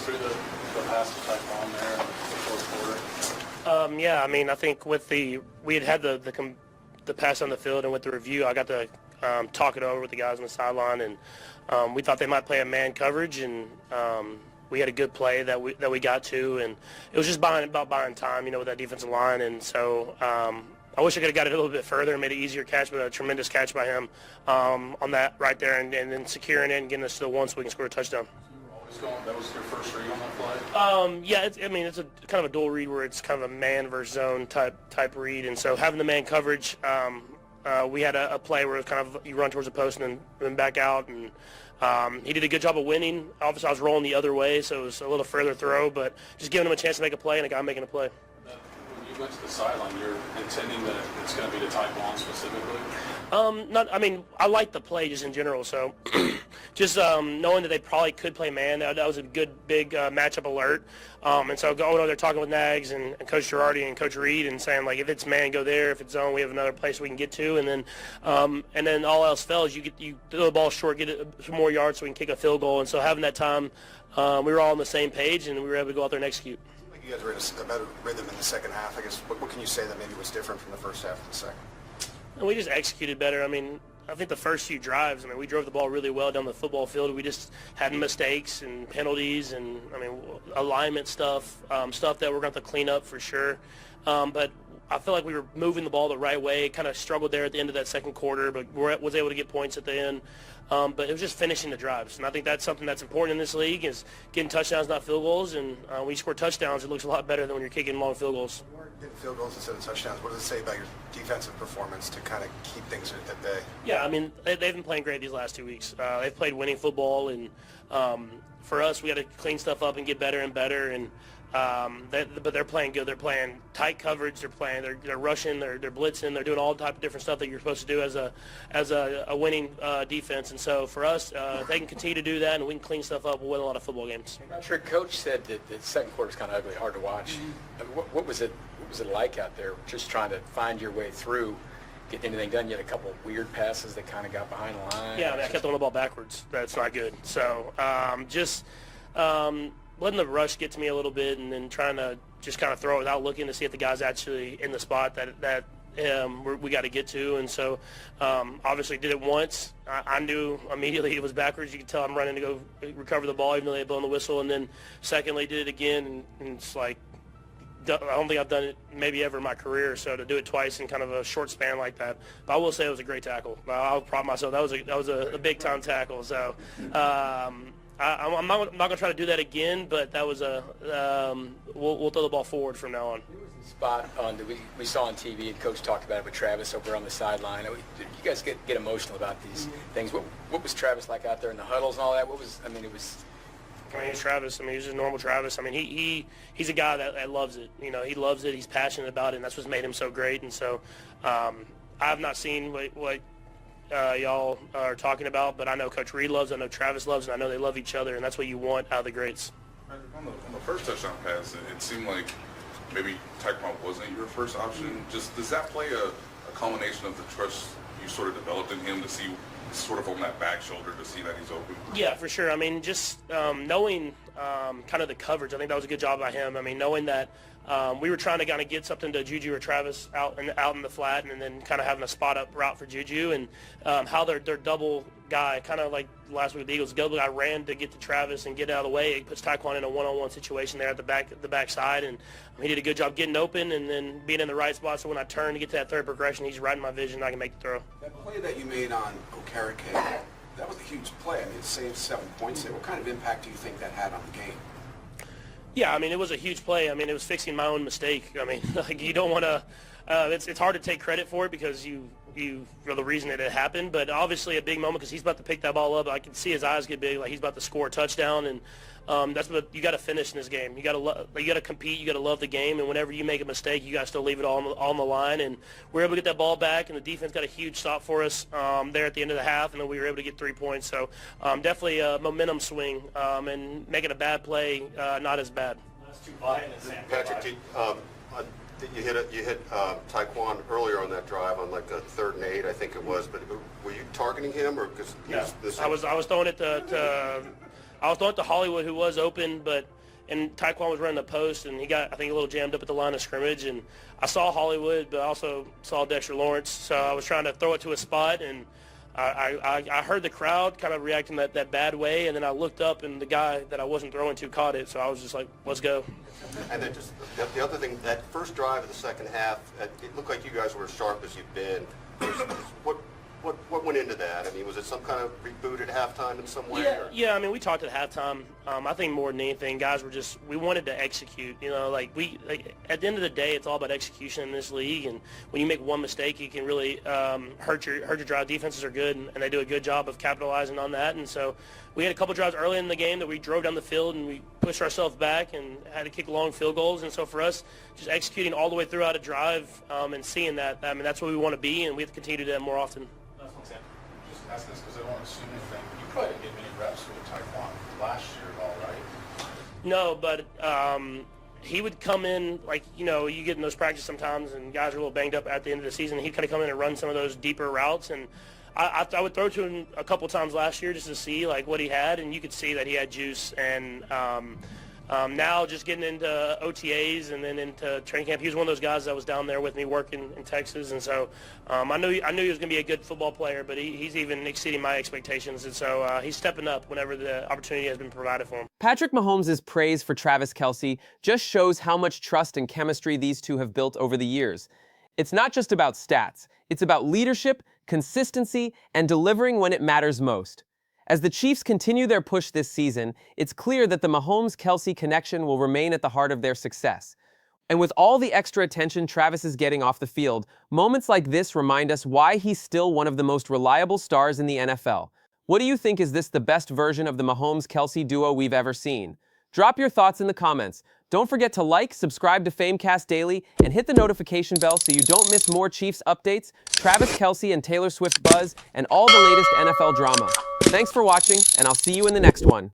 us through the pass to Tyquan there in the fourth quarter? Yeah, I mean, I think with we had the pass on the field, and with the review, I got to talk it over with the guys on the sideline, and we thought they might play a man coverage, and we had a good play that we got to, and it was just about buying time, with that defensive line, and so I wish I could have got it a little bit further and made an easier catch, but a tremendous catch by him on that right there, and then securing it and getting us to the one so we can score a touchdown. That was your first read on that play? Yeah, it's a kind of a dual read where it's kind of a man versus zone type read, and so having the man coverage, we had a play where it was kind of you run towards the post and then back out, and he did a good job of winning. Obviously, I was rolling the other way, so it was a little further throw, but just giving him a chance to make a play and a guy making a play. When you went to the sideline, you're intending that it's going to be to Tyquan specifically? I like the play just in general, so just knowing that they probably could play man, that was a good, big matchup alert. And so going over there talking with Nags and Coach Girardi and Coach Reed and saying, like, if it's man, go there. If it's zone, we have another place we can get to. And then all else fails, you throw the ball short, get some more yards so we can kick a field goal. And so having that time, we were all on the same page, and we were able to go out there and execute. You guys were in a better rhythm in the second half. I guess what can you say that maybe was different from the first half to the second? And we just executed better. I mean, I think the first few drives, we drove the ball really well down the football field. We just had mistakes and penalties and, alignment stuff that we're going to have to clean up for sure. But I feel like we were moving the ball the right way. Kind of struggled there at the end of that second quarter, but was able to get points at the end. But it was just finishing the drives. And I think that's something that's important in this league is getting touchdowns, not field goals. And when you score touchdowns, it looks a lot better than when you're kicking long field goals. Getting field goals instead of touchdowns, what does it say about your defensive performance to kind of keep things at bay? Yeah, they've been playing great these last 2 weeks. They've played winning football, and for us, we got to clean stuff up and get better and better. And but they're playing good. They're playing tight coverage. They're rushing. They're blitzing. They're doing all type of different stuff that you're supposed to do as a winning defense. And so for us, if they can continue to do that and we can clean stuff up, we'll win a lot of football games. Your coach said that the second quarter was kind of ugly, hard to watch. What was it like out there? Just trying to find your way through, getting anything done. You had a couple of weird passes that kind of got behind the line. Yeah, I kept throwing the ball backwards. That's not good. So letting the rush get to me a little bit and then trying to just kind of throw it without looking to see if the guy's actually in the spot that we got to get to. And so obviously did it once. I knew immediately it was backwards. You could tell I'm running to go recover the ball even though they had blown the whistle. And then secondly did it again, and it's like I don't think I've done it maybe ever in my career, so to do it twice in kind of a short span like that. But I will say it was a great tackle. I'll pride myself. That was a big-time tackle. So I'm not going to try to do that again, but that was we'll throw the ball forward from now on. There was a spot that we saw on TV, and Coach talked about it with Travis over on the sideline. You guys get emotional about these things. What was Travis like out there in the huddles and all that? He's Travis. He's just normal Travis. He's a guy that loves it. He loves it. He's passionate about it, and that's what's made him so great. And so I have not seen what y'all are talking about, but I know Coach Reed loves it, I know Travis loves it, and I know they love each other, and that's what you want out of the greats. On the first touchdown pass, it seemed like maybe Tyquan wasn't your first option. Just does that play a culmination of the trust you sort of developed in him to see sort of on that back shoulder to see that he's open? Yeah, for sure. Just knowing kind of the coverage, I think that was a good job by him. Knowing that we were trying to kind of get something to Juju or Travis out in the flat, and then kind of having a spot up route for Juju, and how their double guy, kind of like last week with the Eagles, double guy ran to get to Travis and get out of the way. It puts Tyquan in a one-on-one situation there at the backside, and he did a good job getting open and then being in the right spot. So when I turn to get to that third progression, he's right in my vision. I can make the throw. That play that you made on Okereke, that was a huge play. It saved 7 points there. What kind of impact do you think that had on the game? Yeah, it was a huge play. It was fixing my own mistake. You don't want to it's hard to take credit for it because you are the reason that it happened, but obviously a big moment because he's about to pick that ball up. I can see his eyes get big, like he's about to score a touchdown, and that's what you got to finish in this game. You got to compete. You got to love the game, and whenever you make a mistake, you got to still leave it all on the line. And we were able to get that ball back, and the defense got a huge stop for us there at the end of the half, and then we were able to get 3 points. So definitely a momentum swing, and making a bad play not as bad. Patrick, you hit Tyquan earlier on that drive on like a 3rd and 8, I think it was. But were you targeting him, or because I was throwing it to I was throwing it to Hollywood, who was open, and Taekwon was running the post, and he got, I think, a little jammed up at the line of scrimmage. And I saw Hollywood, but I also saw Dexter Lawrence. So I was trying to throw it to a spot, and I heard the crowd kind of reacting that bad way, and then I looked up, and the guy that I wasn't throwing to caught it. So I was just like, let's go. And then just the other thing, that first drive of the second half, it looked like you guys were as sharp as you've been. What went into that? I mean, was it some kind of reboot at halftime in some way? Yeah. I mean, we talked at halftime. I think more than anything, guys we wanted to execute. You know, at the end of the day, it's all about execution in this league. And when you make one mistake, you can really hurt your drive. Defenses are good, and they do a good job of capitalizing on that. And so we had a couple drives early in the game that we drove down the field and we pushed ourselves back and had to kick long field goals. And so for us, just executing all the way throughout a drive and seeing that, I mean, that's where we want to be, and we have to continue to do that more often. Just ask this because I don't want to assume anything. You probably didn't get many reps with Taekwon last year at all, right? No, but he would come in, like, you know, you get in those practices sometimes and guys are a little banged up at the end of the season. He'd kind of come in and run some of those deeper routes, and I would throw to him a couple times last year just to see, like, what he had, and you could see that he had juice. And now just getting into OTAs and then into training camp, he was one of those guys that was down there with me working in Texas, and so I knew he was going to be a good football player, but he's even exceeding my expectations, and so he's stepping up whenever the opportunity has been provided for him. Patrick Mahomes' praise for Travis Kelce just shows how much trust and chemistry these two have built over the years. It's not just about stats. It's about leadership, consistency, and delivering when it matters most. As the Chiefs continue their push this season, it's clear that the Mahomes-Kelce connection will remain at the heart of their success. And with all the extra attention Travis is getting off the field, moments like this remind us why he's still one of the most reliable stars in the NFL. What do you think? Is this the best version of the Mahomes-Kelce duo we've ever seen? Drop your thoughts in the comments. Don't forget to like, subscribe to Famecast Daily, and hit the notification bell so you don't miss more Chiefs updates, Travis Kelce and Taylor Swift buzz, and all the latest NFL drama. Thanks for watching, and I'll see you in the next one.